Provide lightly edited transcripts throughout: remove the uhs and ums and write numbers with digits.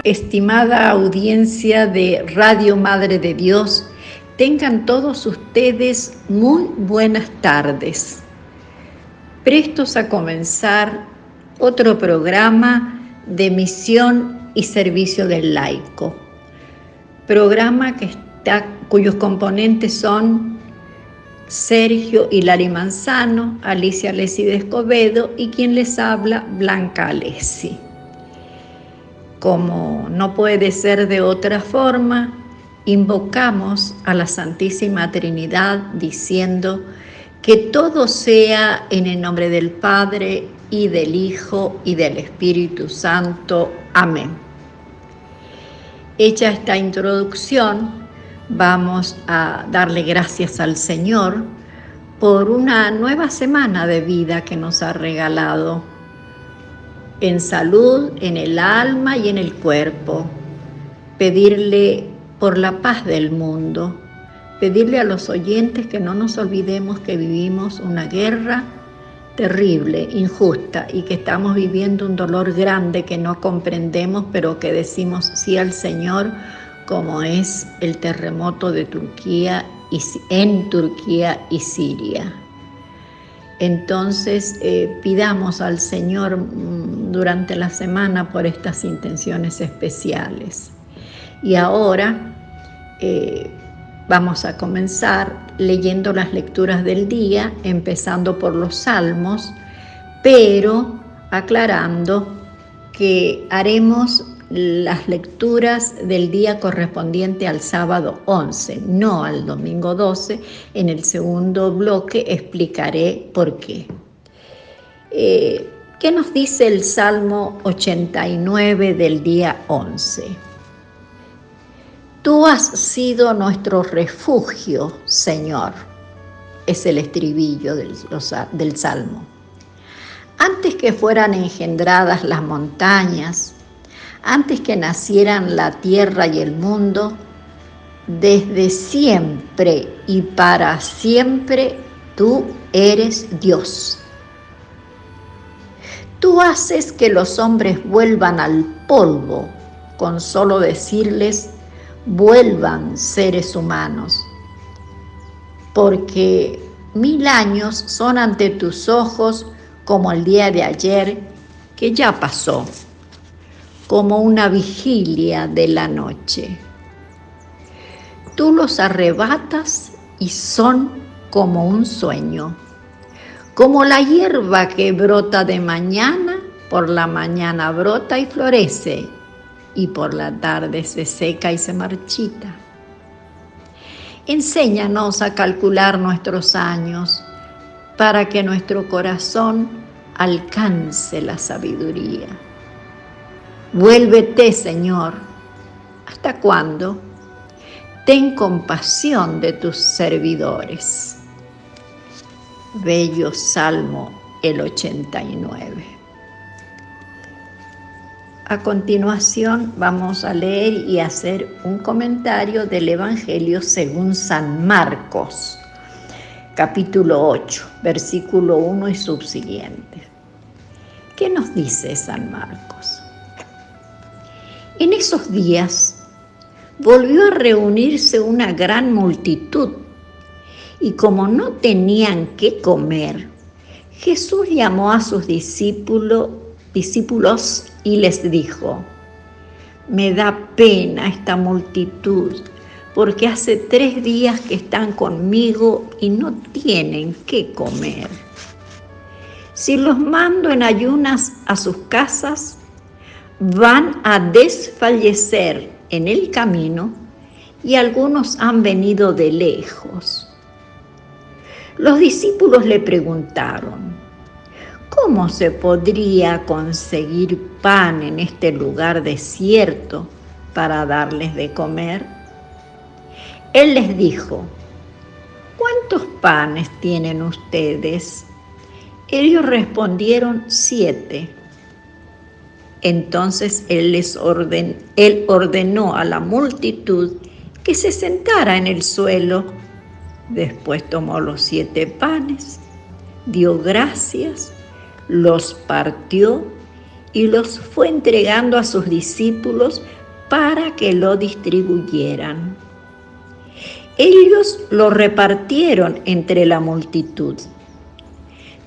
Estimada audiencia de Radio Madre de Dios, tengan todos ustedes muy buenas tardes. Prestos a comenzar otro programa de misión y servicio del laico. Programa cuyos componentes son Sergio Hilari Manzano, Alicia Alessi de Escobedo y quien les habla, Blanca Alessi. Como no puede ser de otra forma, invocamos a la Santísima Trinidad diciendo que todo sea en el nombre del Padre y del Hijo y del Espíritu Santo. Amén. Hecha esta introducción, vamos a darle gracias al Señor por una nueva semana de vida que nos ha regalado en salud, en el alma y en el cuerpo. Pedirle por la paz del mundo, pedirle a los oyentes que no nos olvidemos que vivimos una guerra terrible, injusta, y que estamos viviendo un dolor grande que no comprendemos, pero que decimos sí al Señor, como es el terremoto de Turquía en Turquía y Siria. Entonces pidamos al Señor durante la semana por estas intenciones especiales. Y ahora vamos a comenzar leyendo las lecturas del día, empezando por los Salmos, pero aclarando que haremos las lecturas del día correspondiente al sábado 11, no al domingo 12. En el segundo bloque explicaré por qué. ¿Qué nos dice el Salmo 89 del día 11? Tú has sido nuestro refugio, Señor. Es el estribillo del Salmo. Antes que fueran engendradas las montañas, antes que nacieran la tierra y el mundo, desde siempre y para siempre tú eres Dios. Tú haces que los hombres vuelvan al polvo con solo decirles, vuelvan seres humanos, porque 1000 años son ante tus ojos como el día de ayer que ya pasó, como una vigilia de la noche. Tú los arrebatas y son como un sueño, como la hierba que brota de mañana, por la mañana brota y florece, y por la tarde se seca y se marchita. Enséñanos a calcular nuestros años para que nuestro corazón alcance la sabiduría. Vuélvete, Señor. ¿Hasta cuándo? Ten compasión de tus servidores. Bello Salmo el 89. A continuación vamos a leer y hacer un comentario del Evangelio según San Marcos, capítulo 8, versículo 1 y subsiguientes. ¿Qué nos dice San Marcos? En esos días volvió a reunirse una gran multitud y como no tenían qué comer, Jesús llamó a sus discípulos y les dijo, me da pena esta multitud, porque hace 3 días que están conmigo y no tienen qué comer. Si los mando en ayunas a sus casas, van a desfallecer en el camino y algunos han venido de lejos. Los discípulos le preguntaron, ¿cómo se podría conseguir pan en este lugar desierto para darles de comer? Él les dijo, ¿cuántos panes tienen ustedes? Ellos respondieron 7. Entonces él ordenó a la multitud que se sentara en el suelo. Después tomó los 7 panes, dio gracias, los partió y los fue entregando a sus discípulos para que lo distribuyeran. Ellos lo repartieron entre la multitud.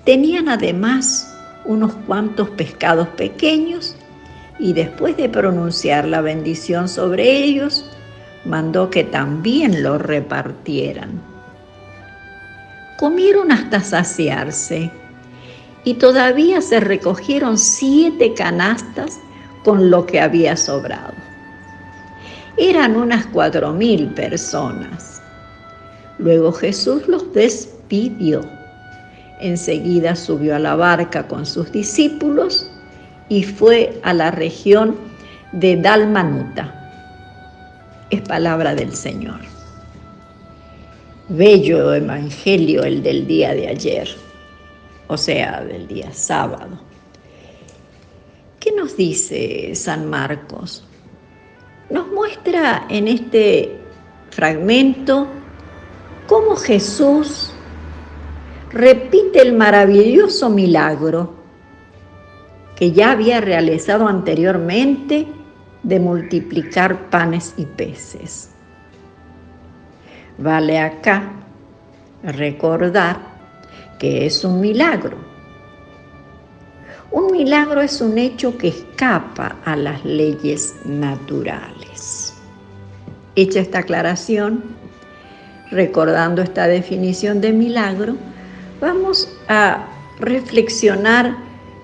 Tenían además unos cuantos pescados pequeños y después de pronunciar la bendición sobre ellos, mandó que también lo repartieran. Comieron hasta saciarse y todavía se recogieron 7 canastas con lo que había sobrado. Eran unas 4,000 personas. Luego Jesús los despidió. Enseguida subió a la barca con sus discípulos y fue a la región de Dalmanuta. Es palabra del Señor. Bello evangelio el del día de ayer, o sea, del día sábado. ¿Qué nos dice San Marcos? Nos muestra en este fragmento cómo Jesús repite el maravilloso milagro que ya había realizado anteriormente de multiplicar panes y peces. Vale acá recordar que es un milagro. Un milagro es un hecho que escapa a las leyes naturales. Hecha esta aclaración, recordando esta definición de milagro, vamos a reflexionar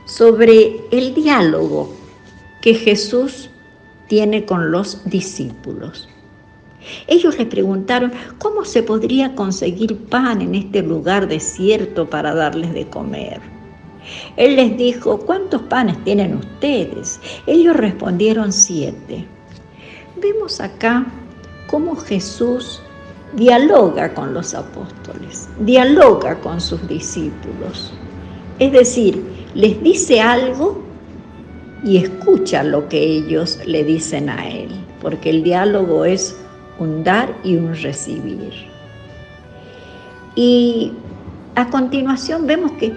sobre el diálogo que Jesús tiene con los discípulos. Ellos le preguntaron cómo se podría conseguir pan en este lugar desierto para darles de comer. Él les dijo, ¿cuántos panes tienen ustedes? Ellos respondieron 7. Vemos acá cómo Jesús dialoga con los apóstoles, dialoga con sus discípulos. Es decir, les dice algo y escucha lo que ellos le dicen a él, porque el diálogo es un dar y un recibir. Y a continuación vemos que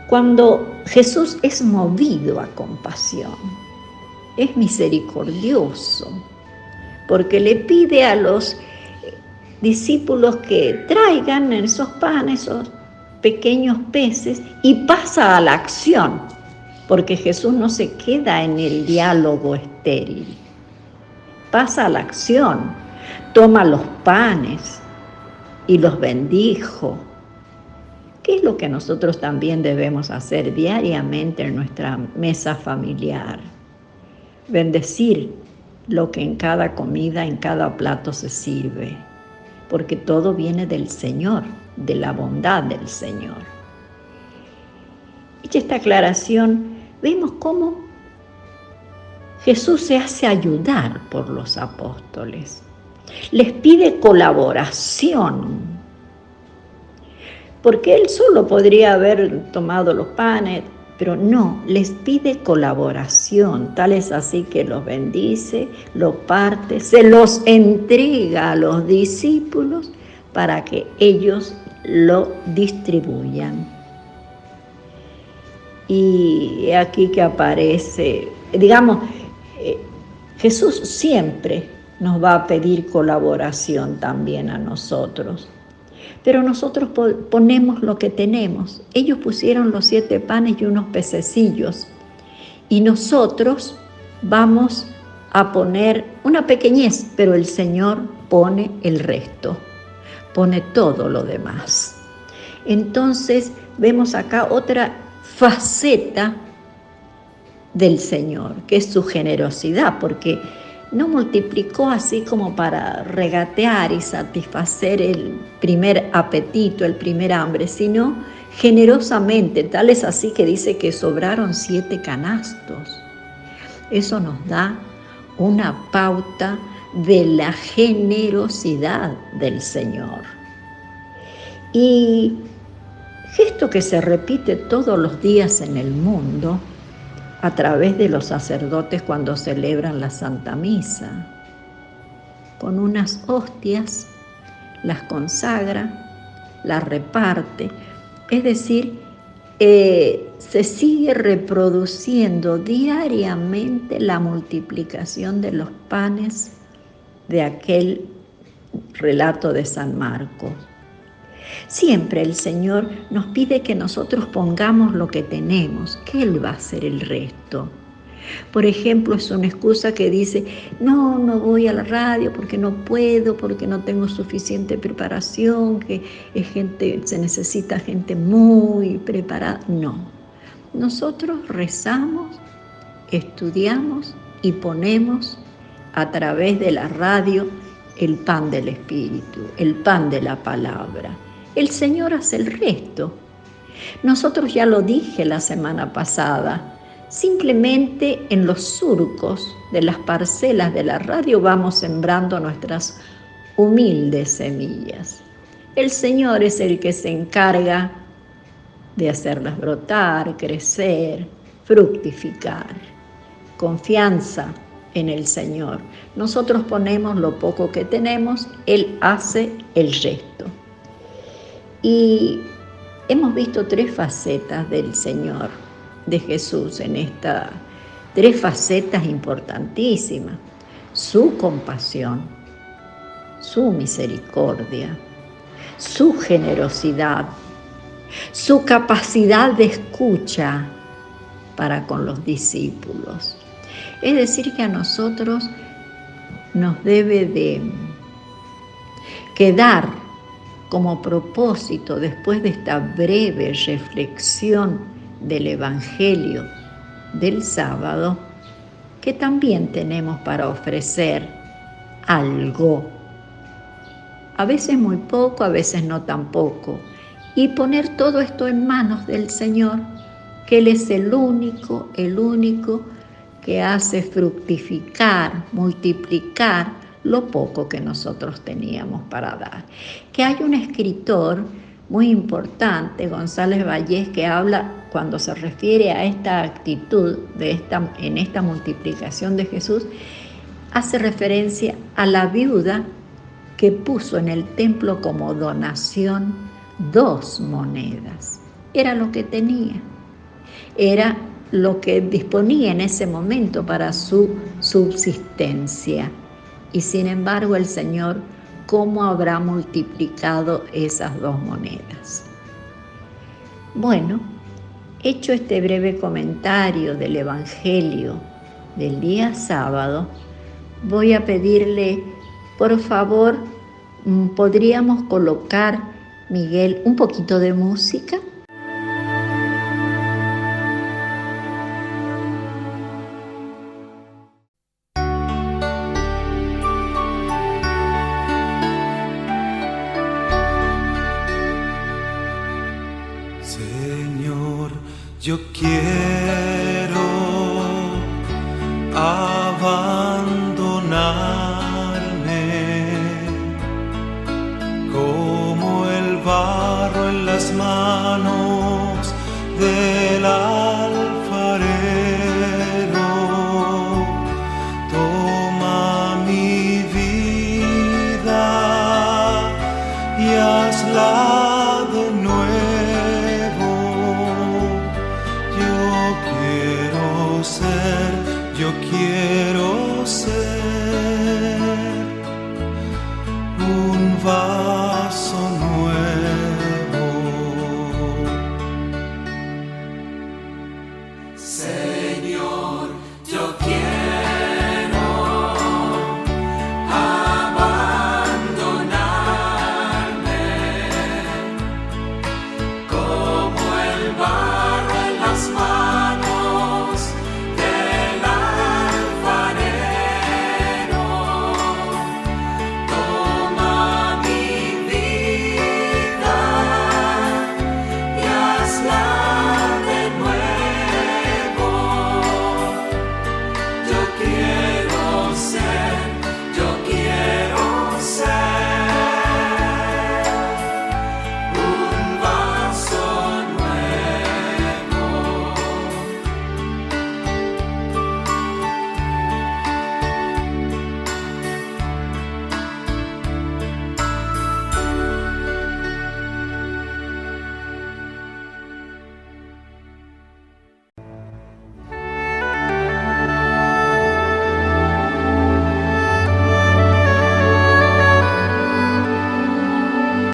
cuando Jesús es movido a compasión, es misericordioso, porque le pide a los discípulos que traigan esos panes, esos pequeños peces, y pasa a la acción, porque Jesús no se queda en el diálogo estéril. Pasa a la acción, toma los panes y los bendijo. ¿Qué es lo que nosotros también debemos hacer diariamente en nuestra mesa familiar? Bendecir lo que en cada comida, en cada plato se sirve, porque todo viene del Señor, de la bondad del Señor. Hecha esta aclaración, vemos cómo Jesús se hace ayudar por los apóstoles. Les pide colaboración, porque él solo podría haber tomado los panes, pero no, les pide colaboración. Tal es así que los bendice, los parte, se los entrega a los discípulos para que ellos lo distribuyan. Y aquí que aparece, Jesús siempre nos va a pedir colaboración también a nosotros. Pero nosotros ponemos lo que tenemos. Ellos pusieron los 7 panes y unos pececillos. Y nosotros vamos a poner una pequeñez, pero el Señor pone el resto, pone todo lo demás. Entonces vemos acá otra faceta del Señor, que es su generosidad, porque no multiplicó así como para regatear y satisfacer el primer apetito, el primer hambre, sino generosamente. Tal es así que dice que sobraron 7 canastos. Eso nos da una pauta de la generosidad del Señor. Y gesto que se repite todos los días en el mundo, a través de los sacerdotes cuando celebran la Santa Misa. Con unas hostias las consagra, las reparte, es decir, se sigue reproduciendo diariamente la multiplicación de los panes de aquel relato de San Marcos. Siempre el Señor nos pide que nosotros pongamos lo que tenemos, que Él va a hacer el resto. Por ejemplo, es una excusa que dice, no voy a la radio porque no puedo, porque no tengo suficiente preparación, que se necesita gente muy preparada. No, nosotros rezamos, estudiamos y ponemos a través de la radio el pan del Espíritu, el pan de la palabra. El Señor hace el resto. Nosotros ya lo dije la semana pasada, simplemente en los surcos de las parcelas de la radio vamos sembrando nuestras humildes semillas. El Señor es el que se encarga de hacerlas brotar, crecer, fructificar. Confianza en el Señor. Nosotros ponemos lo poco que tenemos, Él hace el resto. Y hemos visto 3 facetas del Señor, de Jesús, en estas 3 facetas importantísimas: su compasión, su misericordia, su generosidad, su capacidad de escucha para con los discípulos. Es decir, que a nosotros nos debe de quedar como propósito, después de esta breve reflexión del Evangelio del sábado, que también tenemos para ofrecer algo. A veces muy poco, a veces no tan poco. Y poner todo esto en manos del Señor, que Él es el único que hace fructificar, multiplicar lo poco que nosotros teníamos para dar. Que hay un escritor muy importante, González Vallés, que habla, cuando se refiere a esta actitud en esta multiplicación de Jesús, hace referencia a la viuda que puso en el templo como donación 2 monedas. Era lo que tenía, era lo que disponía en ese momento para su subsistencia. Y sin embargo el Señor, ¿cómo habrá multiplicado esas 2 monedas? Bueno, hecho este breve comentario del Evangelio del día sábado, voy a pedirle, por favor, ¿podríamos colocar, Miguel, un poquito de música? Señor, yo quiero abandonarme como el barro en las manos del alfarero. Toma mi vida y hazla de nuevo. Yo quiero ser un vaso nuevo. Señor, yo quiero abandonarme como el barro en las manos del alfarero.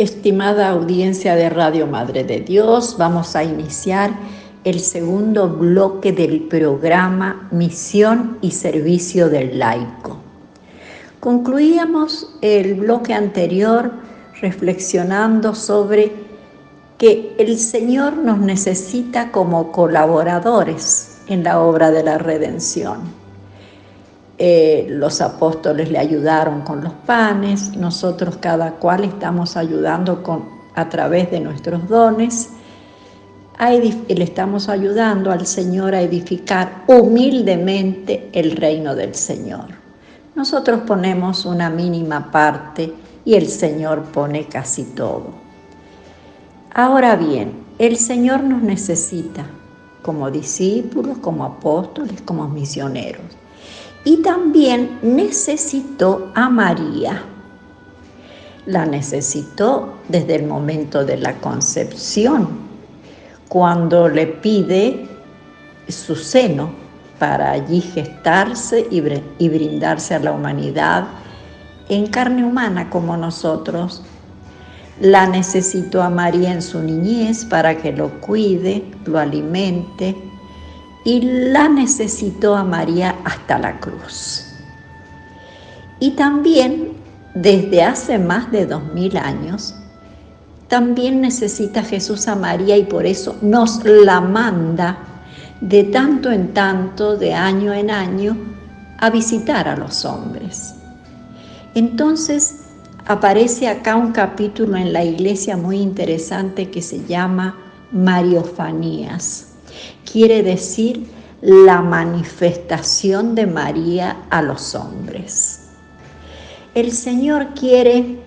Estimada audiencia de Radio Madre de Dios, vamos a iniciar el segundo bloque del programa Misión y Servicio del Laico. Concluíamos el bloque anterior reflexionando sobre que el Señor nos necesita como colaboradores en la obra de la redención. Los apóstoles le ayudaron con los panes, nosotros cada cual estamos ayudando a través de nuestros dones, le estamos ayudando al Señor a edificar humildemente el reino del Señor. Nosotros ponemos una mínima parte y el Señor pone casi todo. Ahora bien, el Señor nos necesita como discípulos, como apóstoles, como misioneros. Y también necesitó a María. La necesitó desde el momento de la concepción, cuando le pide su seno para allí gestarse y brindarse a la humanidad en carne humana como nosotros. La necesitó a María en su niñez para que lo cuide, lo alimente, y la necesitó a María hasta la cruz. Y también, desde hace más de 2000 años, también necesita Jesús a María y por eso nos la manda de tanto en tanto, de año en año, a visitar a los hombres. Entonces, aparece acá un capítulo en la iglesia muy interesante que se llama Mariofanías. Quiere decir la manifestación de María a los hombres. El Señor quiere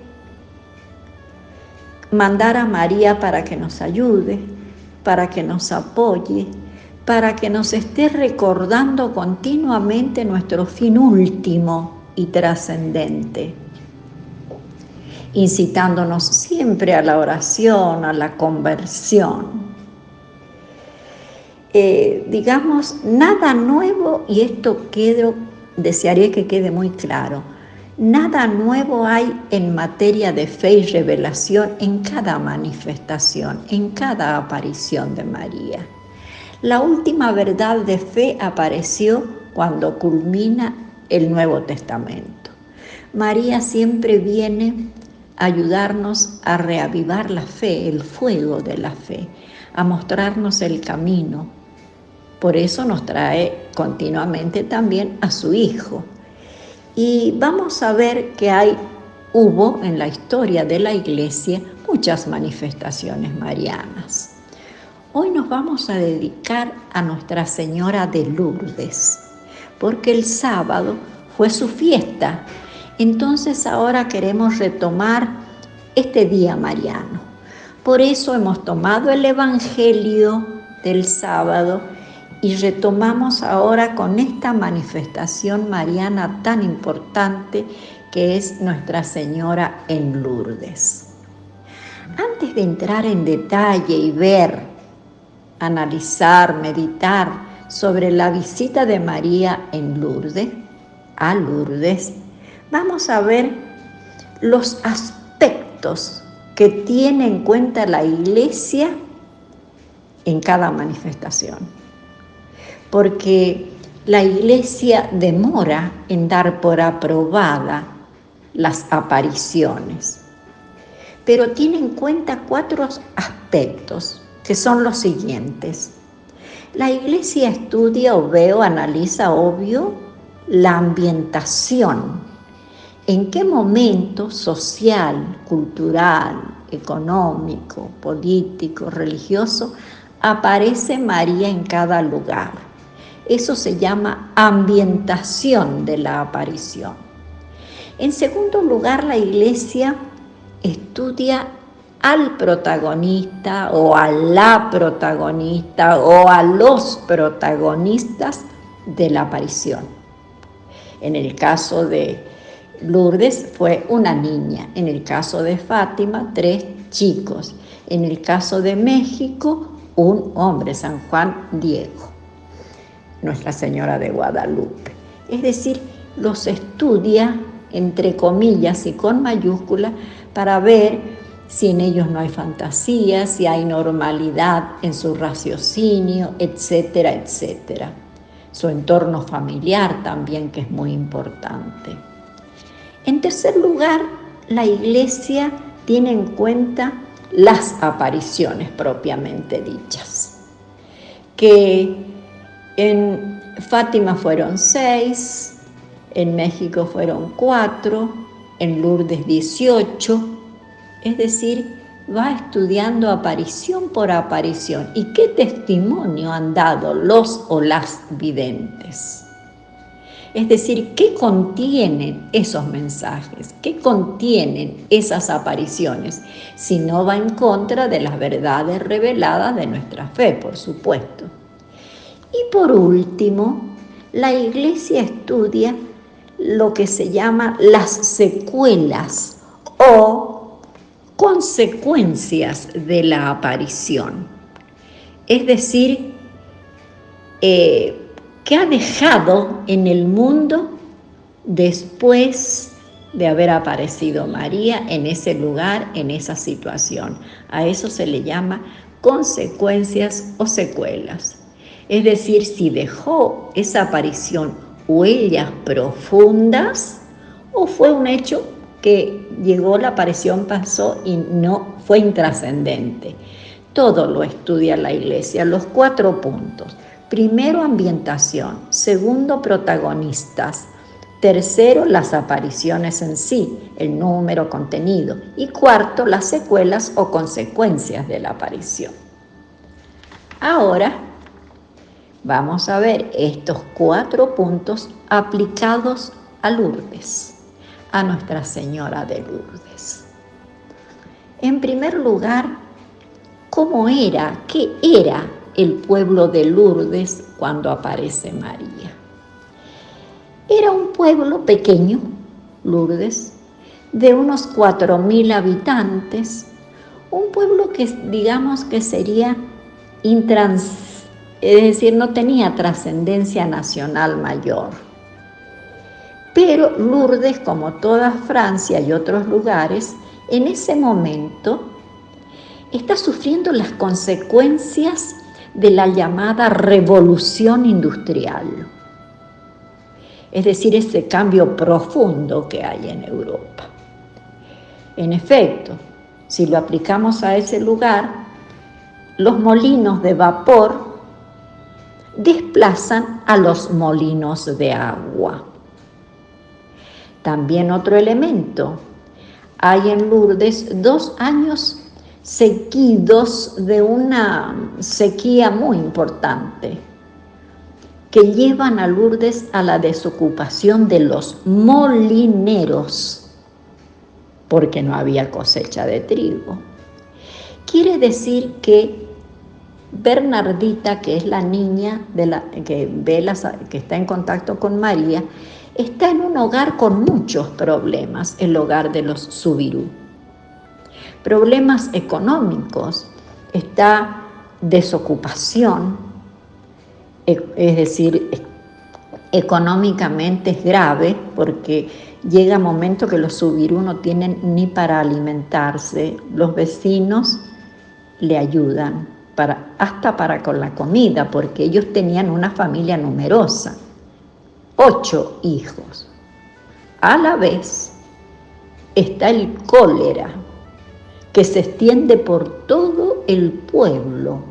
mandar a María para que nos ayude, para que nos apoye, para que nos esté recordando continuamente nuestro fin último y trascendente, incitándonos siempre a la oración, a la conversión. Digamos, nada nuevo, y esto desearía que quede muy claro, nada nuevo hay en materia de fe y revelación en cada manifestación, en cada aparición de María. La última verdad de fe apareció cuando culmina el Nuevo Testamento. María siempre viene a ayudarnos a reavivar la fe, el fuego de la fe, a mostrarnos el camino. Por eso nos trae continuamente también a su Hijo. Y vamos a ver que hubo en la historia de la Iglesia muchas manifestaciones marianas. Hoy nos vamos a dedicar a Nuestra Señora de Lourdes, porque el sábado fue su fiesta. Entonces ahora queremos retomar este día mariano. Por eso hemos tomado el Evangelio del sábado y retomamos ahora con esta manifestación mariana tan importante que es Nuestra Señora en Lourdes. Antes de entrar en detalle y ver, analizar, meditar sobre la visita de María a Lourdes, vamos a ver los aspectos que tiene en cuenta la Iglesia en cada manifestación. Porque la Iglesia demora en dar por aprobada las apariciones, pero tiene en cuenta 4 aspectos que son los siguientes. La Iglesia estudia analiza, la ambientación. ¿En qué momento social, cultural, económico, político, religioso aparece María en cada lugar? Eso se llama ambientación de la aparición. En segundo lugar, la Iglesia estudia al protagonista o a la protagonista o a los protagonistas de la aparición. En el caso de Lourdes fue una niña, en el caso de Fátima 3 chicos, en el caso de México un hombre, San Juan Diego, Nuestra Señora de Guadalupe. Es decir, los estudia entre comillas y con mayúsculas para ver si en ellos no hay fantasía, si hay normalidad en su raciocinio, etcétera, etcétera. Su entorno familiar también, que es muy importante. En tercer lugar, la Iglesia tiene en cuenta las apariciones propiamente dichas, que en Fátima fueron 6, en México fueron 4, en Lourdes 18, es decir, va estudiando aparición por aparición y qué testimonio han dado los o las videntes. Es decir, ¿qué contienen esos mensajes? ¿Qué contienen esas apariciones? Si no va en contra de las verdades reveladas de nuestra fe, por supuesto. Y por último, la Iglesia estudia lo que se llama las secuelas o consecuencias de la aparición. Es decir, ¿qué ha dejado en el mundo después de haber aparecido María en ese lugar, en esa situación? A eso se le llama consecuencias o secuelas. Es decir, si dejó esa aparición huellas profundas o fue un hecho que llegó, la aparición pasó y no fue intrascendente. Todo lo estudia la Iglesia, los 4 puntos. Primero, ambientación. Segundo, protagonistas. Tercero, las apariciones en sí, el número, contenido. Y cuarto, las secuelas o consecuencias de la aparición. Ahora vamos a ver estos 4 puntos aplicados a Lourdes, a Nuestra Señora de Lourdes. En primer lugar, ¿cómo era? ¿Qué era el pueblo de Lourdes cuando aparece María? Era un pueblo pequeño, Lourdes, de unos 4.000 habitantes, un pueblo que digamos que sería es decir, no tenía trascendencia nacional mayor. Pero Lourdes, como toda Francia y otros lugares, en ese momento está sufriendo las consecuencias de la llamada revolución industrial. Es decir, ese cambio profundo que hay en Europa. En efecto, si lo aplicamos a ese lugar, los molinos de vapor desplazan a los molinos de agua. También otro elemento, hay en Lourdes 2 años seguidos de una sequía muy importante que llevan a Lourdes a la desocupación de los molineros porque no había cosecha de trigo. Quiere decir que Bernardita, que es la niña que está en contacto con María, está en un hogar con muchos problemas, el hogar de los Subirú. Problemas económicos, está desocupación, es decir, económicamente es grave porque llega un momento que los Subirú no tienen ni para alimentarse, los vecinos le ayudan hasta para con la comida, porque ellos tenían una familia numerosa, 8 hijos. A la vez está el cólera, que se extiende por todo el pueblo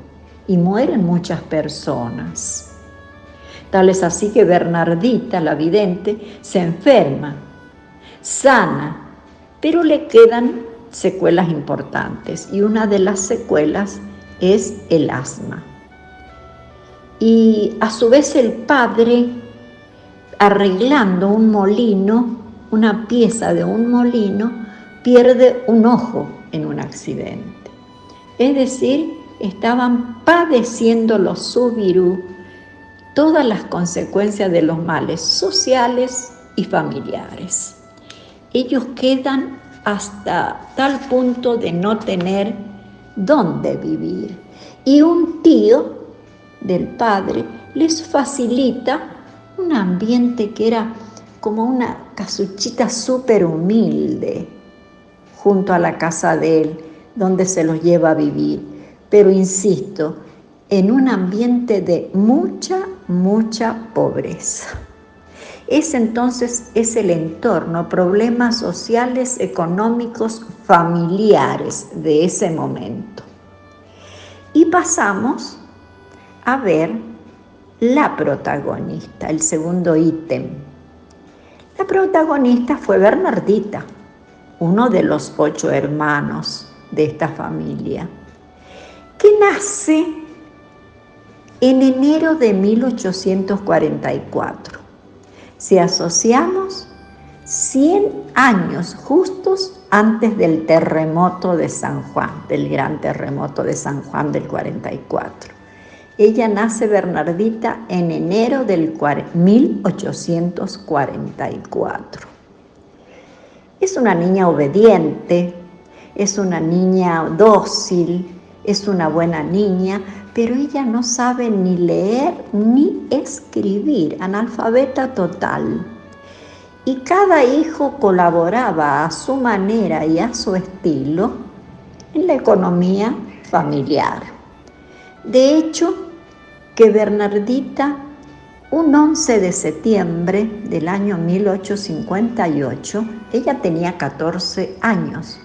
y mueren muchas personas. Tal es así que Bernardita, la vidente, se enferma, sana, pero le quedan secuelas importantes y una de las secuelas es el asma. Y a su vez el padre, arreglando un molino, una pieza de un molino, pierde un ojo en un accidente. Es decir, estaban padeciendo los Subirú todas las consecuencias de los males sociales y familiares. Ellos quedan hasta tal punto de no tener dónde vivir. Y un tío del padre les facilita un ambiente que era como una casuchita súper humilde junto a la casa de él, donde se los lleva a vivir, pero insisto, en un ambiente de mucha pobreza. Entonces es el entorno, problemas sociales, económicos, familiares de ese momento. Y pasamos a ver la protagonista, el segundo ítem. La protagonista fue Bernardita, uno de los 8 hermanos de esta familia, que nace en enero de 1844. Si asociamos 100 años justos antes del terremoto de San Juan, del gran terremoto de San Juan del 44. Ella nace, Bernardita, en enero del 1844. Es una niña obediente, es una niña dócil, es una buena niña, pero ella no sabe ni leer ni escribir, analfabeta total. Y cada hijo colaboraba a su manera y a su estilo en la economía familiar. De hecho, que Bernardita, un 11 de septiembre del año 1858, ella tenía 14 años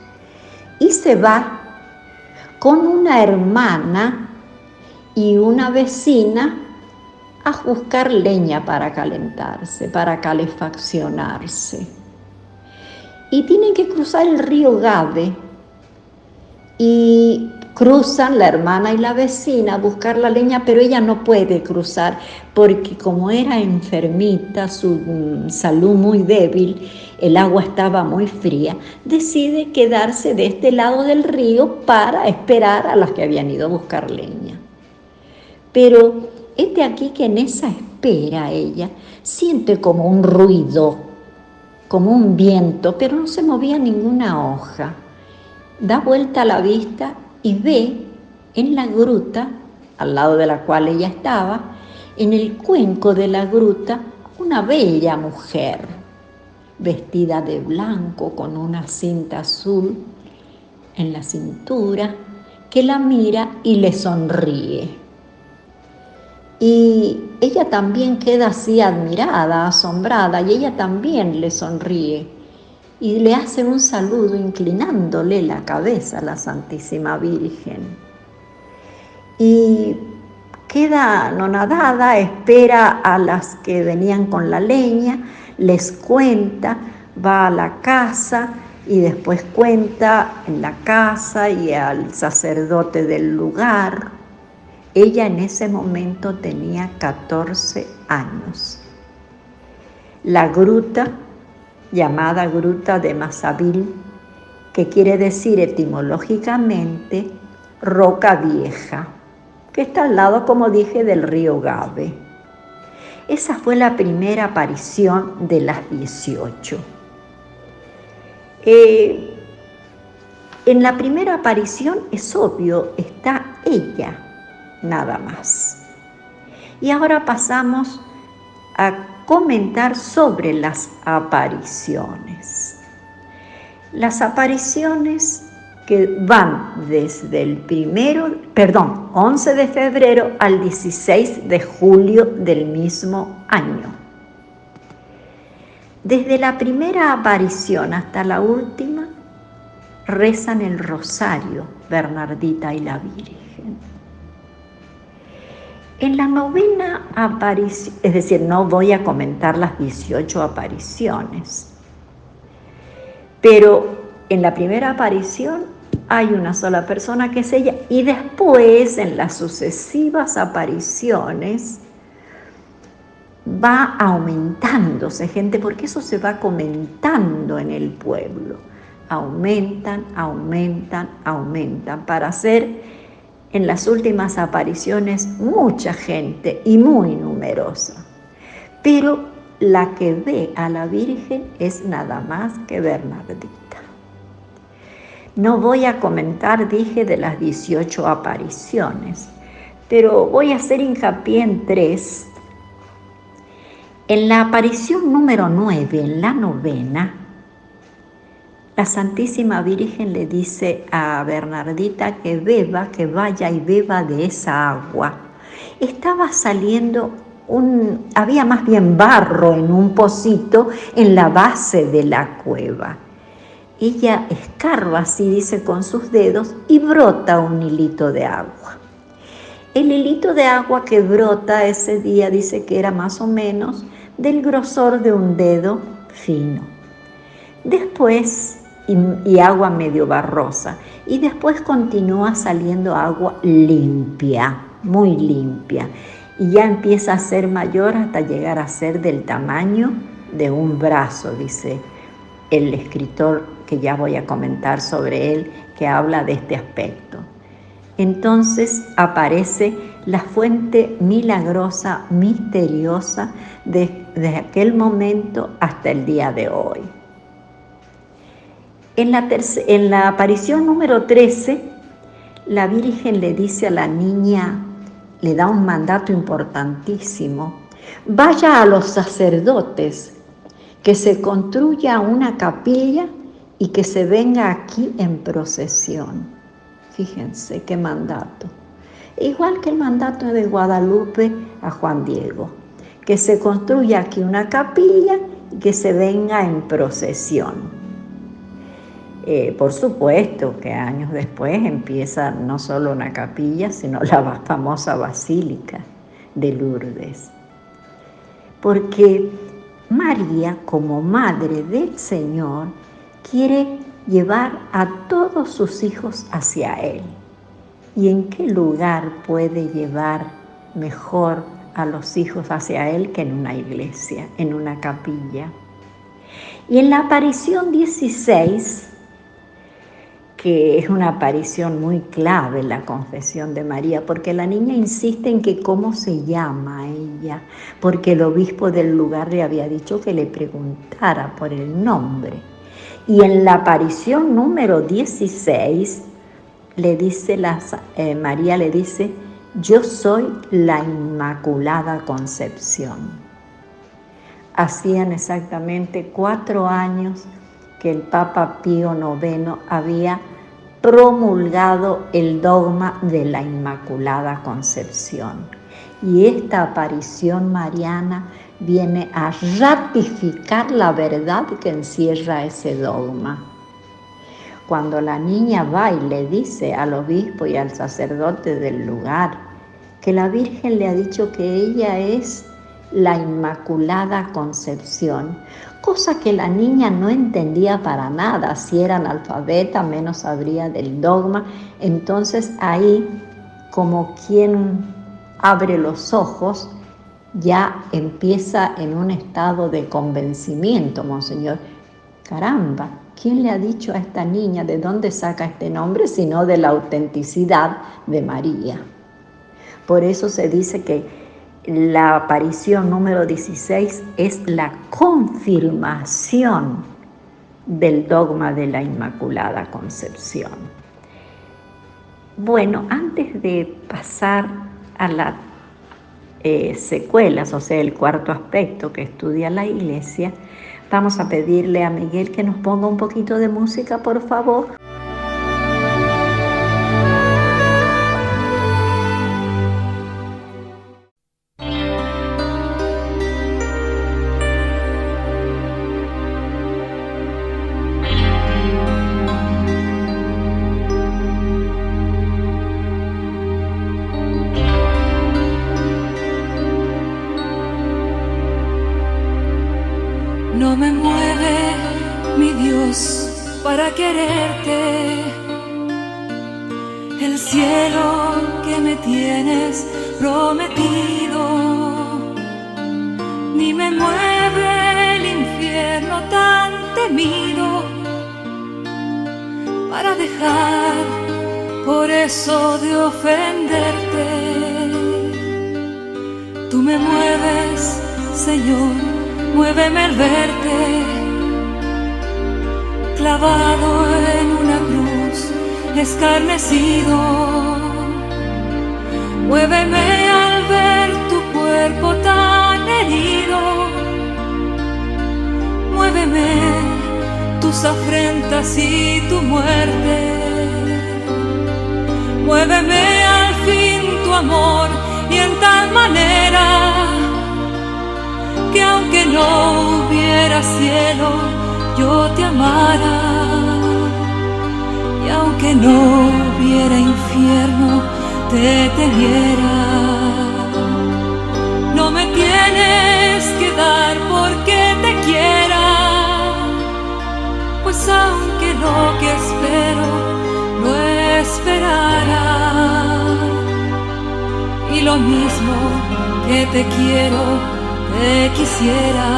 y se va con una hermana y una vecina a buscar leña para calentarse, para calefaccionarse. Y tienen que cruzar el río Gave y cruzan la hermana y la vecina a buscar la leña, pero ella no puede cruzar porque como era enfermita, su salud muy débil, el agua estaba muy fría, decide quedarse de este lado del río para esperar a las que habían ido a buscar leña. Pero aquí que en esa espera ella siente como un ruido, como un viento, pero no se movía ninguna hoja. Da vuelta a la vista y ve en la gruta, al lado de la cual ella estaba, en el cuenco de la gruta, una bella mujer, vestida de blanco con una cinta azul en la cintura, que la mira y le sonríe. Y ella también queda así admirada, asombrada, y ella también le sonríe y le hace un saludo inclinándole la cabeza a la Santísima Virgen. Y queda anonadada, espera a las que venían con la leña, les cuenta, va a la casa y después cuenta en la casa y al sacerdote del lugar. Ella en ese momento tenía 14 años. La gruta, llamada Gruta de Mazavil, que quiere decir etimológicamente roca vieja, que está al lado, como dije, del río Gave. Esa fue la primera aparición de las 18. En la primera aparición es obvio, está ella, nada más. Y ahora pasamos a comentar sobre las apariciones. Las apariciones que van desde el 11 de febrero al 16 de julio del mismo año. Desde la primera aparición hasta la última, rezan el rosario Bernardita y la Virgen. En la novena aparición, es decir, no voy a comentar las 18 apariciones, pero en la primera aparición hay una sola persona que es ella, y después en las sucesivas apariciones va aumentándose gente, porque eso se va comentando en el pueblo. Aumentan para hacer en las últimas apariciones mucha gente y muy numerosa. Pero la que ve a la Virgen es nada más que Bernardita. No voy a comentar, dije, de las 18 apariciones, pero voy a hacer hincapié en 3. En la aparición número 9, en la novena, la Santísima Virgen le dice a Bernardita que beba, que vaya y beba de esa agua. Estaba saliendo había más bien barro en un pocito en la base de la cueva. Ella escarba, así dice, con sus dedos y brota un hilito de agua. El hilito de agua que brota ese día dice que era más o menos del grosor de un dedo fino. Después, y agua medio barrosa, y después continúa saliendo agua limpia, muy limpia, y ya empieza a ser mayor hasta llegar a ser del tamaño de un brazo, dice el escritor que ya voy a comentar sobre él, que habla de este aspecto. Entonces aparece la fuente milagrosa, misteriosa, desde aquel momento hasta el día de hoy. En la aparición número 13, la Virgen le dice a la niña, le da un mandato importantísimo: vaya a los sacerdotes, que se construya una capilla y que se venga aquí en procesión. Fíjense qué mandato. Igual que el mandato de Guadalupe a Juan Diego, que se construya aquí una capilla y que se venga en procesión. Por supuesto que años después empieza no solo una capilla, sino la famosa Basílica de Lourdes. Porque María, como Madre del Señor, quiere llevar a todos sus hijos hacia Él. ¿Y en qué lugar puede llevar mejor a los hijos hacia Él que en una iglesia, en una capilla? Y en la aparición 16, que es una aparición muy clave en la confesión de María, porque la niña insiste en que cómo se llama ella, porque el obispo del lugar le había dicho que le preguntara por el nombre. Y en la aparición número 16, María le dice: yo soy la Inmaculada Concepción. Hacían exactamente 4 años que el Papa Pío IX había promulgado el dogma de la Inmaculada Concepción. Y esta aparición mariana viene a ratificar la verdad que encierra ese dogma. Cuando la niña va y le dice al obispo y al sacerdote del lugar que la Virgen le ha dicho que ella es la Inmaculada Concepción, cosa que la niña no entendía para nada, si era analfabeta menos sabría del dogma. Entonces ahí, como quien abre los ojos, ya empieza en un estado de convencimiento: monseñor, caramba, ¿quién le ha dicho a esta niña de dónde saca este nombre, sino de la autenticidad de María? Por eso se dice que la aparición número 16 es la confirmación del dogma de la Inmaculada Concepción. Bueno, antes de pasar a las secuelas, o sea, el cuarto aspecto que estudia la Iglesia, vamos a pedirle a Miguel que nos ponga un poquito de música, por favor. No me mueve, mi Dios, para quererte, el cielo que me tienes prometido, ni me mueve el infierno tan temido, para dejar por eso de ofenderte. Tú me mueves, Señor, muéveme el verte clavado en una cruz, escarnecido. Muéveme al ver tu cuerpo tan herido. Muéveme, tú tus afrentas y tu muerte. Muéveme al fin tu amor y en tal manera que aunque no hubiera cielo, yo te amara, y aunque no hubiera infierno, te temiera. No me tienes que dar porque te quiera, pues aunque lo que espero no esperara, y lo mismo que te quiero, te quisiera.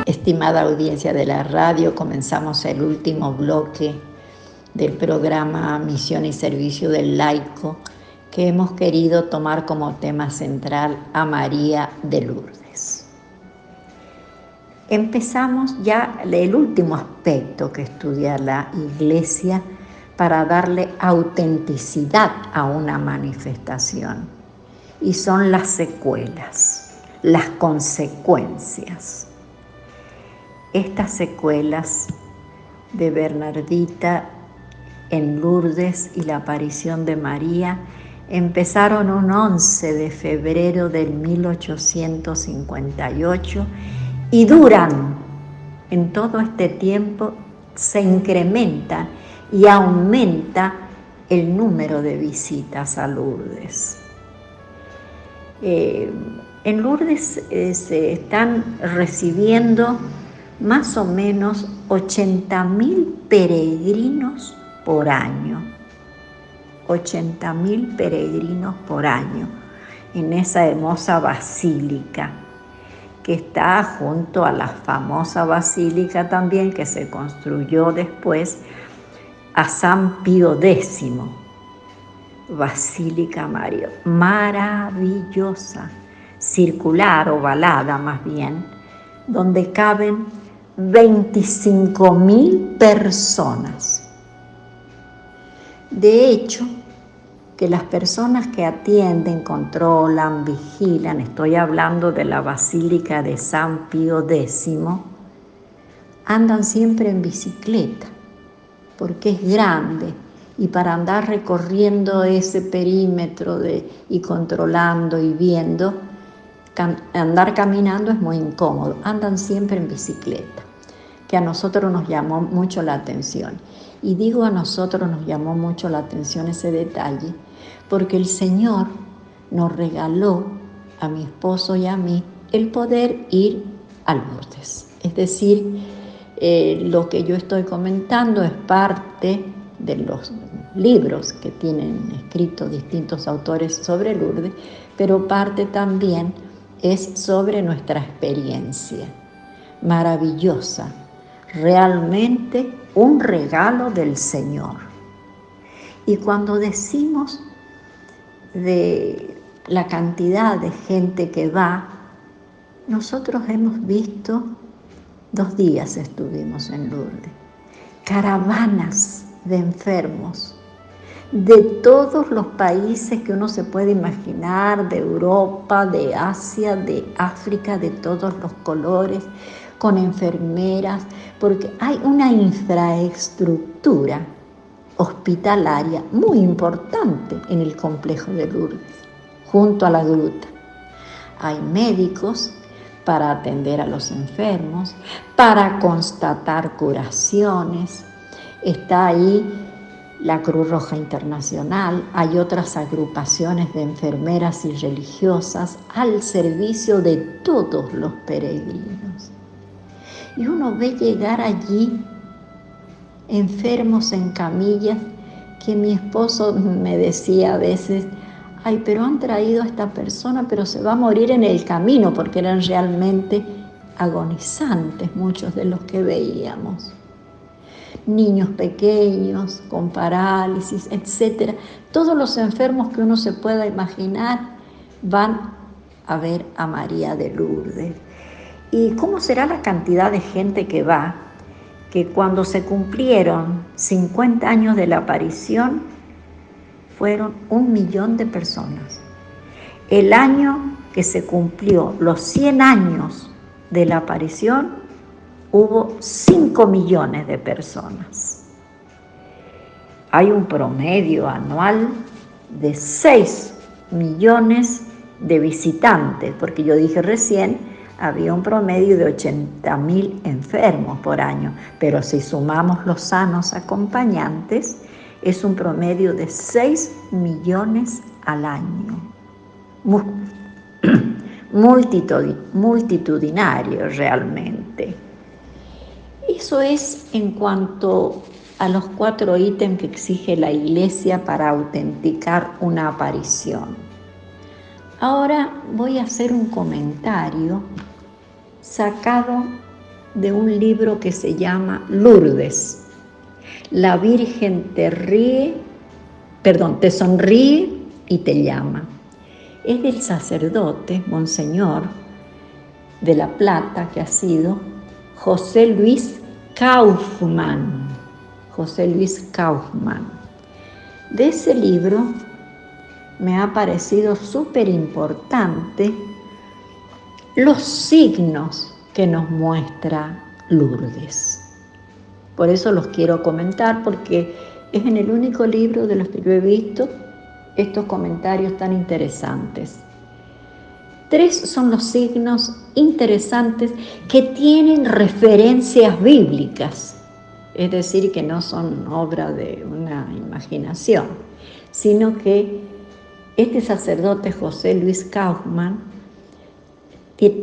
Estimada audiencia de la radio, comenzamos el último bloque del programa Misión y Servicio del Laico, que hemos querido tomar como tema central a María de Lourdes. Empezamos ya el último aspecto que estudia la Iglesia para darle autenticidad a una manifestación, y son las secuelas, las consecuencias. Estas secuelas de Bernardita en Lourdes y la aparición de María empezaron un 11 de febrero del 1858 y duran. En todo este tiempo se incrementa y aumenta el número de visitas a Lourdes. En Lourdes se están recibiendo más o menos 80.000 peregrinos por año. 80.000 peregrinos por año en esa hermosa basílica que está junto a la famosa basílica también que se construyó después a San Pío X. Basílica María, maravillosa, circular, ovalada más bien, donde caben 25.000 personas. De hecho, que las personas que atienden, controlan, vigilan, estoy hablando de la Basílica de San Pío X, andan siempre en bicicleta, porque es grande, y para andar recorriendo ese perímetro y controlando y viendo, andar caminando es muy incómodo, andan siempre en bicicleta, que a nosotros nos llamó mucho la atención. Y digo a nosotros nos llamó mucho la atención ese detalle, porque el Señor nos regaló a mi esposo y a mí el poder ir a Lourdes. Es decir, lo que yo estoy comentando es parte de los libros que tienen escritos distintos autores sobre Lourdes, pero parte también es sobre nuestra experiencia maravillosa, realmente un regalo del Señor. Y cuando decimos de la cantidad de gente que va, nosotros hemos visto, 2 días estuvimos en Lourdes, caravanas de enfermos de todos los países que uno se puede imaginar, de Europa, de Asia, de África, de todos los colores, con enfermeras, porque hay una infraestructura hospitalaria muy importante en el complejo de Lourdes, junto a la gruta. Hay médicos para atender a los enfermos, para constatar curaciones. Está ahí la Cruz Roja Internacional, hay otras agrupaciones de enfermeras y religiosas al servicio de todos los peregrinos. Y uno ve llegar allí enfermos en camillas, que mi esposo me decía a veces, ay, pero han traído a esta persona, pero se va a morir en el camino, porque eran realmente agonizantes, muchos de los que veíamos. Niños pequeños, con parálisis, etc. Todos los enfermos que uno se pueda imaginar van a ver a María de Lourdes. ¿Y cómo será la cantidad de gente que va? Que cuando se cumplieron 50 años de la aparición, fueron 1 millón de personas. El año que se cumplió los 100 años de la aparición, hubo 5 millones de personas. Hay un promedio anual de 6 millones de visitantes, porque yo dije recién, había un promedio de 80.000 enfermos por año, pero si sumamos los sanos acompañantes, es un promedio de 6 millones al año. Multitudinario realmente. Eso es en cuanto a los 4 ítems que exige la Iglesia para autenticar una aparición. Ahora voy a hacer un comentario sacado de un libro que se llama Lourdes. La Virgen te sonríe y te llama. Es del sacerdote, Monseñor de La Plata, que ha sido José Luis Kaufmann. José Luis Kaufmann. De ese libro me ha parecido súper importante los signos que nos muestra Lourdes. Por eso los quiero comentar, porque es en el único libro de los que yo he visto estos comentarios tan interesantes. 3 son los signos interesantes que tienen referencias bíblicas, es decir, que no son obra de una imaginación, sino que este sacerdote José Luis Kaufmann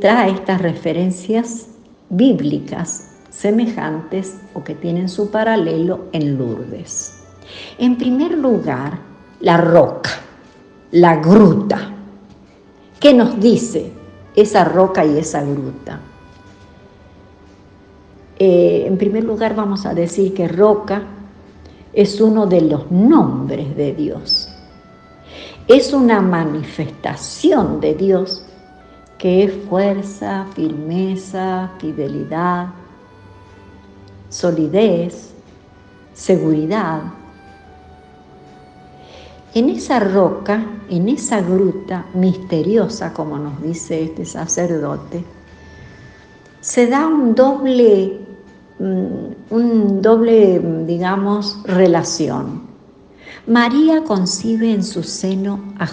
trae estas referencias bíblicas semejantes o que tienen su paralelo en Lourdes. En primer lugar, la roca, la gruta. ¿Qué nos dice esa roca y esa gruta? En primer lugar, vamos a decir que roca es uno de los nombres de Dios. Es una manifestación de Dios que es fuerza, firmeza, fidelidad, solidez, seguridad. En esa roca, en esa gruta misteriosa, como nos dice este sacerdote, se da un doble, digamos, relación. María concibe en su seno a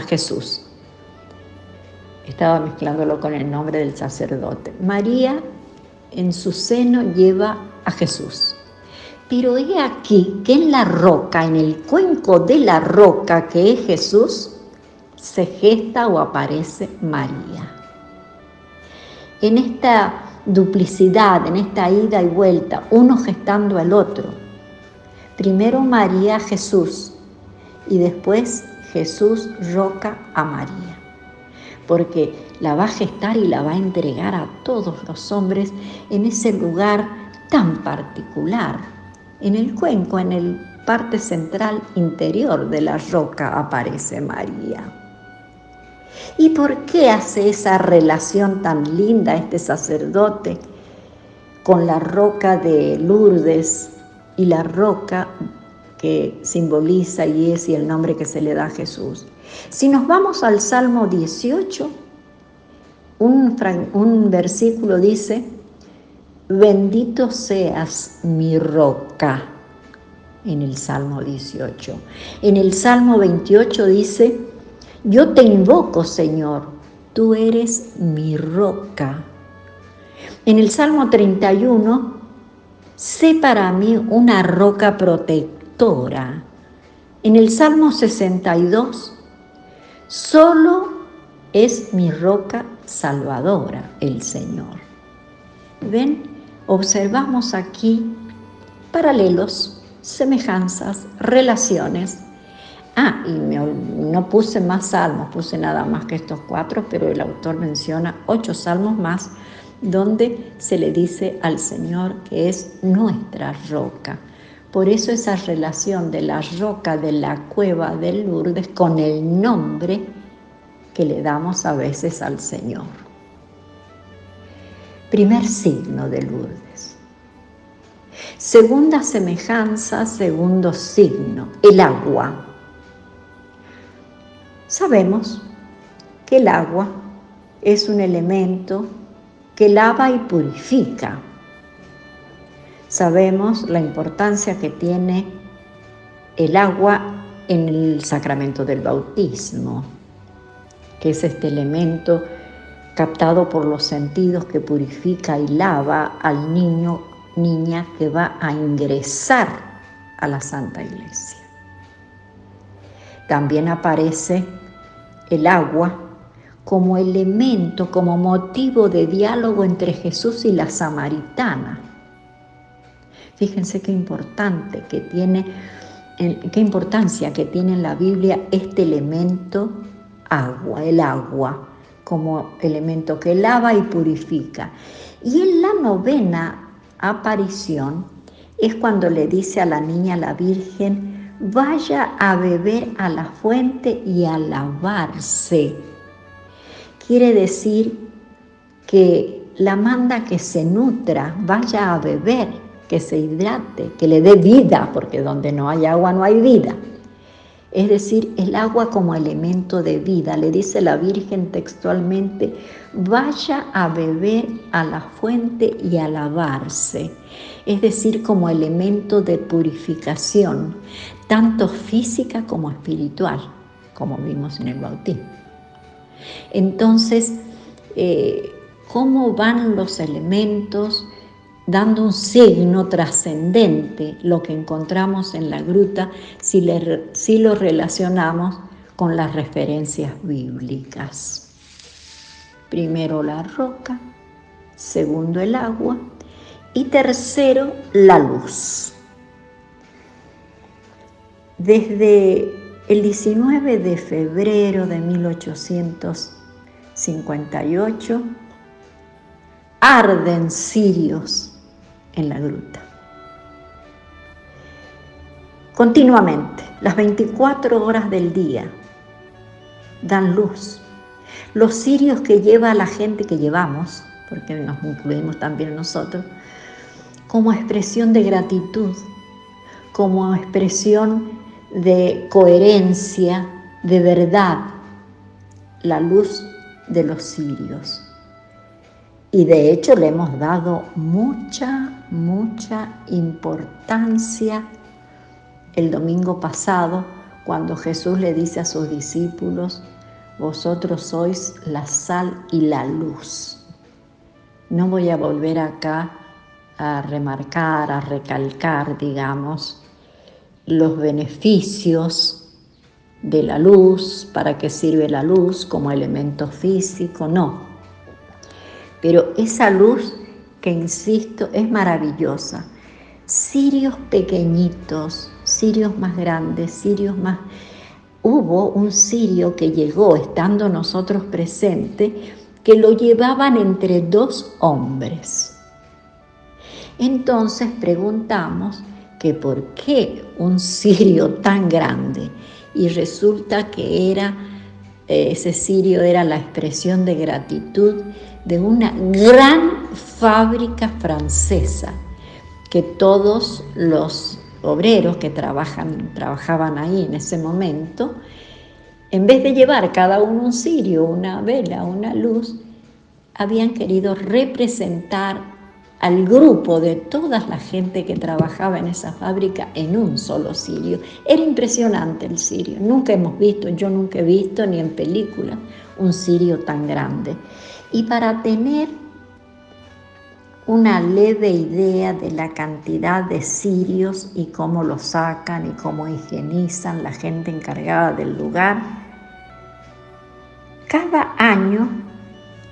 Jesús. Estaba mezclándolo con el nombre del sacerdote. María en su seno lleva a Jesús. Pero he aquí que en la roca, en el cuenco de la roca que es Jesús, se gesta o aparece María. En esta duplicidad, en esta ida y vuelta, uno gestando al otro. Primero María a Jesús y después Jesús roca a María. Porque la va a gestar y la va a entregar a todos los hombres en ese lugar tan particular. En el cuenco, en el parte central interior de la roca aparece María. ¿Y por qué hace esa relación tan linda este sacerdote con la roca de Lourdes y la roca que simboliza y es y el nombre que se le da a Jesús? Si nos vamos al Salmo 18, un versículo dice: bendito seas mi roca, en el Salmo 18. En el Salmo 28 dice: yo te invoco, Señor, tú eres mi roca. En el Salmo 31, sé para mí una roca protectora. En el Salmo 62, solo es mi roca salvadora, el Señor. ¿Ven? Observamos aquí paralelos, semejanzas, relaciones. Y no puse más salmos, puse nada más que estos 4, pero el autor menciona 8 salmos más donde se le dice al Señor que es nuestra roca. Por eso esa relación de la roca de la cueva de Lourdes con el nombre que le damos a veces al Señor. Primer signo de Lourdes. Segunda semejanza, segundo signo, el agua. Sabemos que el agua es un elemento que lava y purifica. Sabemos la importancia que tiene el agua en el sacramento del bautismo, que es este elemento captado por los sentidos que purifica y lava al niño, niña que va a ingresar a la Santa Iglesia. También aparece el agua como elemento, como motivo de diálogo entre Jesús y la samaritana. Fíjense qué importancia que tiene en la Biblia este elemento agua, el agua, como elemento que lava y purifica. Y en la 9ª aparición es cuando le dice a la niña, la Virgen, vaya a beber a la fuente y a lavarse. Quiere decir que la manda que se nutra, vaya a beber, que se hidrate, que le dé vida, porque donde no hay agua no hay vida. Es decir, el agua como elemento de vida. Le dice la Virgen textualmente, vaya a beber a la fuente y a lavarse. Es decir, como elemento de purificación, tanto física como espiritual, como vimos en el bautismo. Entonces, ¿cómo van los elementos dando un signo trascendente? Lo que encontramos en la gruta, si lo relacionamos con las referencias bíblicas. Primero la roca, segundo el agua y tercero la luz. Desde el 19 de febrero de 1858 arden cirios en la gruta. Continuamente, las 24 horas del día, dan luz. Los cirios que lleva la gente, que llevamos, porque nos incluimos también nosotros, como expresión de gratitud, como expresión de coherencia, de verdad, la luz de los cirios. Y de hecho le hemos dado mucha importancia el domingo pasado, cuando Jesús le dice a sus discípulos, vosotros sois la sal y la luz. No voy a volver acá a remarcar, a recalcar, digamos, los beneficios de la luz, para qué sirve la luz como elemento físico, no. Pero esa luz, que insisto, es maravillosa. Cirios pequeñitos, cirios más grandes, cirios más... Hubo un cirio que llegó, estando nosotros presentes, que lo llevaban entre 2 hombres. Entonces preguntamos que por qué un cirio tan grande, y resulta que ese cirio era la expresión de gratitud de una gran fábrica francesa, que todos los obreros que trabajaban ahí en ese momento, en vez de llevar cada uno un cirio, una vela, una luz, habían querido representar al grupo de toda la gente que trabajaba en esa fábrica en un solo cirio. Era impresionante el cirio. Yo nunca he visto ni en película un cirio tan grande. Y para tener una leve idea de la cantidad de cirios y cómo los sacan y cómo higienizan la gente encargada del lugar, cada año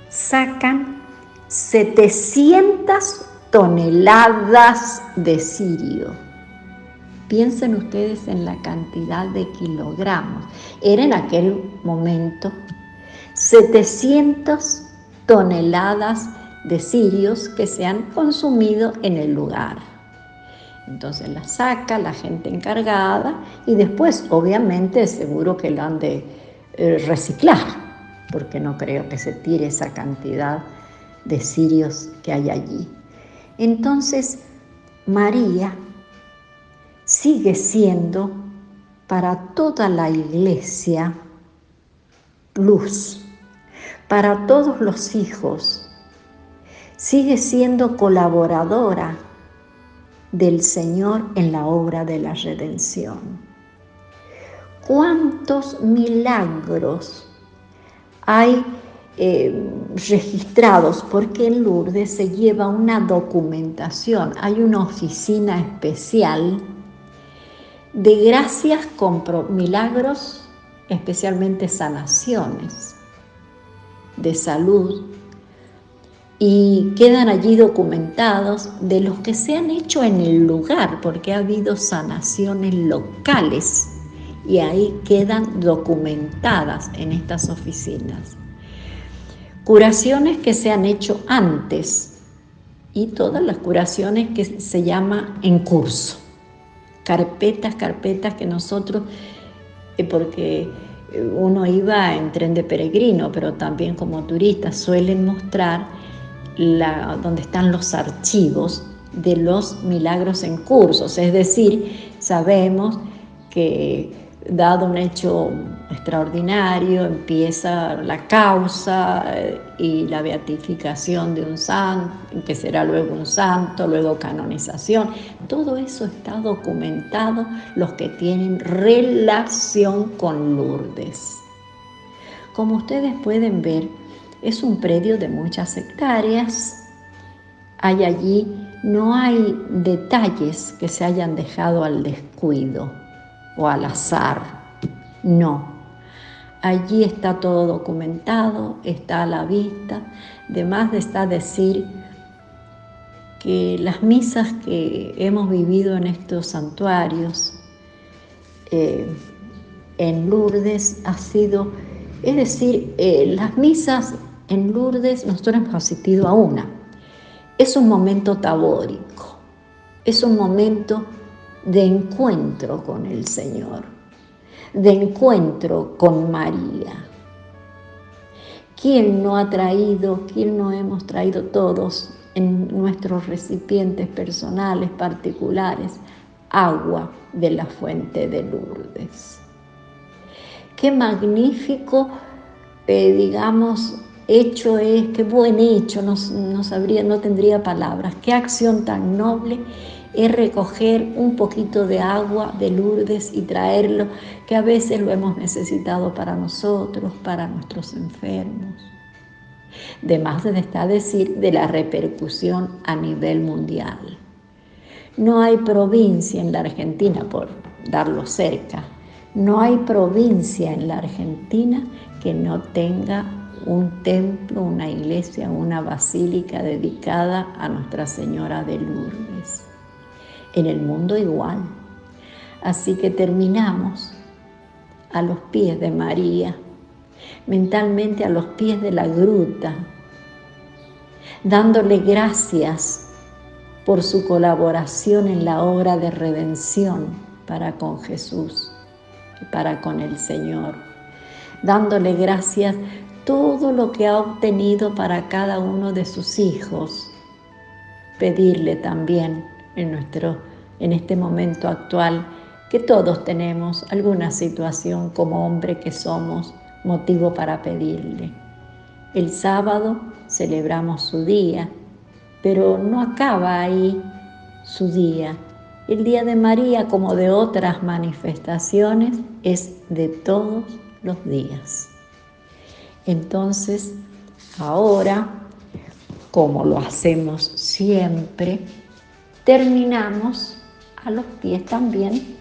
sacan 700 toneladas de cirio. Piensen ustedes en la cantidad de kilogramos. Era en aquel momento 700 toneladas de cirios que se han consumido en el lugar. Entonces la saca la gente encargada y después obviamente seguro que la han de reciclar, porque no creo que se tire esa cantidad de cirios que hay allí. Entonces María sigue siendo para toda la iglesia luz, para todos los hijos, sigue siendo colaboradora del Señor en la obra de la redención. ¿Cuántos milagros hay registrados? Porque en Lourdes se lleva una documentación, hay una oficina especial de gracias con milagros, especialmente sanaciones de salud, y quedan allí documentados de los que se han hecho en el lugar, porque ha habido sanaciones locales y ahí quedan documentadas en estas oficinas. Curaciones que se han hecho antes y todas las curaciones que se llama en curso. Carpetas que nosotros, porque uno iba en tren de peregrino, pero también como turista suelen mostrar donde están los archivos de los milagros en cursos. Es decir, sabemos que dado un hecho extraordinario, empieza la causa y la beatificación de un santo, que será luego un santo, luego canonización. Todo eso está documentado, los que tienen relación con Lourdes. Como ustedes pueden ver, es un predio de muchas hectáreas. Hay allí, no hay detalles que se hayan dejado al descuido o al azar, no. Allí está todo documentado, está a la vista. Además está decir que las misas que hemos vivido en estos santuarios en Lourdes ha sido, es decir, las misas en Lourdes nosotros hemos asistido a una. Es un momento tabórico, es un momento de encuentro con el Señor, de encuentro con María. ¿Quién no ha traído, quién no hemos traído todos en nuestros recipientes personales, particulares, agua de la fuente de Lourdes? Qué magnífico, hecho es, qué buen hecho, no tendría palabras. Qué acción tan noble es recoger un poquito de agua de Lourdes y traerlo, que a veces lo hemos necesitado para nosotros, para nuestros enfermos. Además está decir de la repercusión a nivel mundial. No hay provincia en la Argentina, por darlo cerca, no hay provincia en la Argentina que no tenga un templo, una iglesia, una basílica dedicada a Nuestra Señora de Lourdes. En el mundo igual. Así que terminamos a los pies de María, mentalmente a los pies de la gruta, dándole gracias por su colaboración en la obra de redención para con Jesús y para con el Señor, dándole gracias todo lo que ha obtenido para cada uno de sus hijos, pedirle también en este momento actual que todos tenemos alguna situación como hombre que somos, motivo para pedirle. El sábado celebramos su día, pero no acaba ahí su día. El día de María, como de otras manifestaciones, es de todos los días. Entonces, ahora, como lo hacemos siempre, terminamos a los pies también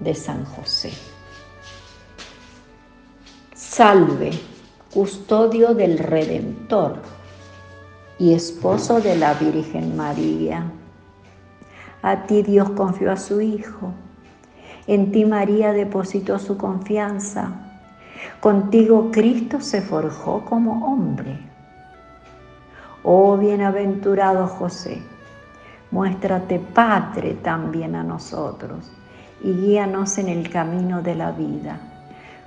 de San José. Salve, custodio del Redentor y esposo de la Virgen María. A ti Dios confió a su Hijo, En ti María depositó su confianza. Contigo Cristo se forjó como hombre. Oh bienaventurado José, muéstrate Padre también a nosotros y guíanos en el camino de la vida.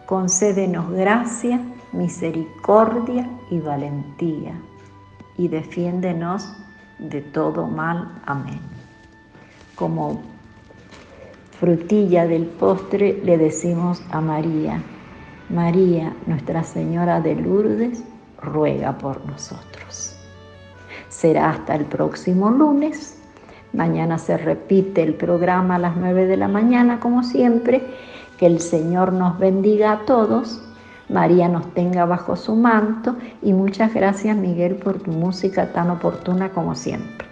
Concédenos gracia, misericordia y valentía, y defiéndenos de todo mal. Amén. Como frutilla del postre le decimos a María: María, Nuestra Señora de Lourdes, ruega por nosotros. Será hasta el próximo lunes. Mañana se repite el programa a las 9 de la mañana, como siempre. Que el Señor nos bendiga a todos. María nos tenga bajo su manto. Y muchas gracias, Miguel, por tu música tan oportuna como siempre.